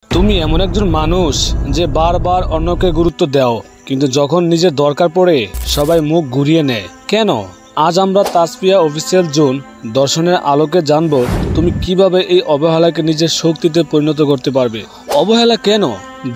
তুমি এমন একজন মানুষ যে বারবার অন্যকে গুরুত্ব দাও, কিন্তু যখন নিজের দরকার পড়ে সবাই মুখ ঘুরিয়ে নেয় কেন? আজ আমরা তাসফিয়া অফিসিয়াল জোন দর্শনের আলোকে জানব তুমি কিভাবে এই অবহেলাকে নিজের শক্তিতে পরিণত করতে পারবে। অবহেলা কেন?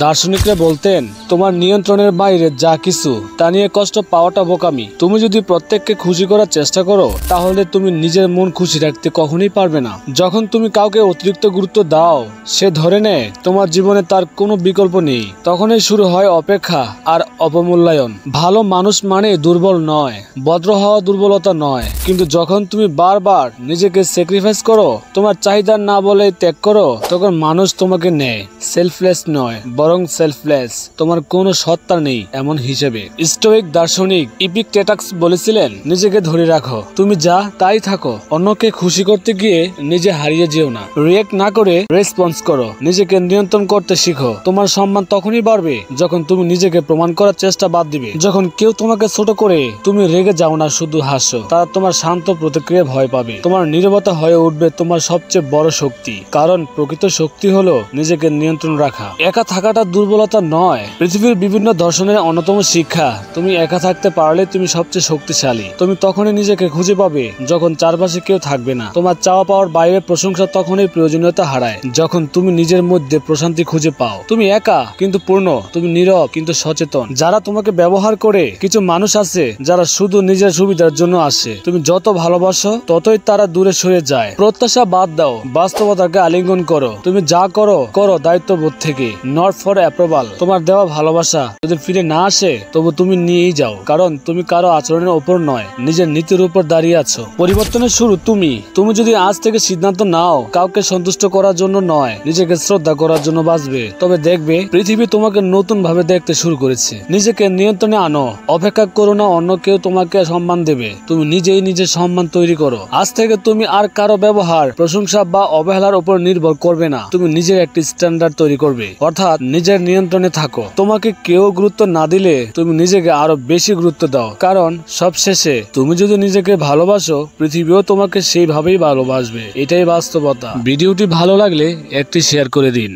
দার্শনিকরা বলতেন তোমার নিয়ন্ত্রণের বাইরে যা কিছু তা নিয়ে কষ্ট পাওয়াটা বোকামি। তুমি যদি প্রত্যেককে খুশি করার চেষ্টা করো তাহলে তুমি নিজের মন খুশি রাখতে কখনোই পারবে না। যখন তুমি কাউকে অতিরিক্ত গুরুত্ব দাও, সে ধরে নেয় তোমার জীবনে তার কোনো বিকল্প নেই, তখনই শুরু হয় অপেক্ষা আর অবমূল্যায়ন। ভালো মানুষ মানে দুর্বল নয়, ভদ্র হওয়া দুর্বলতা নয়, কিন্তু যখন তুমি বারবার নিজেকে স্যাক্রিফাইস করো, তোমার চাহিদা না বলে ত্যাগ করো, তখন মানুষ তোমাকে নেয় সেলফলেস নয় বরং সেলফলেস। তোমার কোনো সত্তা নেই এমন হিসেবে। স্টোইক দার্শনিক ইপিকটেটাস বলেছিলেন, নিজেকে ধরে রাখো, তুমি যা তাই থাকো, অন্যকে খুশি করতে গিয়ে নিজে হারিয়ে যেও না। রিয়েক্ট না করে রেসপন্স করো, নিজেকে নিয়ন্ত্রণ করতে শিখো। তোমার সম্মান তখনই বাড়বে যখন তুমি নিজেকে প্রমাণ করার চেষ্টা বাদ দিবে। যখন কেউ তোমাকে ছোট করে তুমি রেগে যাও না, শুধু হাসো, তারা তোমার শান্ত প্রতিক্রিয়া ভয় পাবে। তোমার নীরবতা হয়ে উঠবে তোমার সবচেয়ে বড় শক্তি, কারণ প্রকৃত শক্তি হলো নিজেকে নিয়ন্ত্রণ রাখা। একা থাকাটা দুর্বলতা নয়, পৃথিবীর বিভিন্ন দর্শনের অন্যতম শিক্ষা। তুমি একা থাকতে পারলে তুমি সবচেয়ে শক্তিশালী। তুমি তখনই নিজেকে খুঁজে পাবে যখন চারপাশে কেউ থাকবে না। তোমার চাওয়া পাওয়ার বাইরে প্রশংসা তখনই প্রয়োজনীয়তা হারায় যখন তুমি নিজের মধ্যে প্রশান্তি খুঁজে পাও। তুমি একা কিন্তু পূর্ণ, তুমি নীরব কিন্তু সচেতন। যারা তোমাকে ব্যবহার করে, কিছু মানুষ আছে যারা শুধু নিজের সুবিধার জন্য আসে। তুমি যত ভালোবাসো ততই তারা দূরে সরে যায়। প্রত্যাশা বাদ দাও, বাস্তবতাকে আলিঙ্গন করো। তুমি যা করো করো দায়িত্ববোধ থেকে, নট ফর অ্যাপ্রুভাল। তোমার দেওয়া ভালোবাসা যদি ফিরে না আসে তবু তুমি নিয়েই যাও, কারণ তুমি কারো আচরণের উপর নয়, নিজের নীতির উপর দাঁড়িয়ে আছো। পরিবর্তনের শুরু তুমি। তুমি যদি আজ থেকে সিদ্ধান্ত নাও কাউকে সন্তুষ্ট করার জন্য নয়, নিজেকে শ্রদ্ধা করার জন্য বাঁচবে, তবে দেখবে পৃথিবী তোমাকে নতুন ভাবে দেখতে শুরু করেছে। নিজেকে নিয়ন্ত্রণে আনো, অপেক্ষা করো না অন্য কেউ তোমাকে সম্মান দেবে, তুমি নিজেই নিজের সম্মান তৈরি করো। আজ থেকে তুমি আর কারো ব্যবহার, প্রশংসা বা অবহেলার উপর নির্ভর করবে না। তুমি নিজের একটি স্ট্যান্ডার্ড তৈরি করবে, অর্থাৎ নিজের নিয়ন্ত্রণে থাকো। তোমাকে কেউ গুরুত্ব না দিলে তুমি নিজেকে আরো বেশি গুরুত্ব দাও, কারণ সবশেষে তুমি যদি নিজেকে ভালোবাসো, পৃথিবীও তোমাকে সেইভাবেই ভালোবাসবে। এটাই বাস্তবতা। ভিডিওটি ভালো লাগলে একটি শেয়ার করে দিন।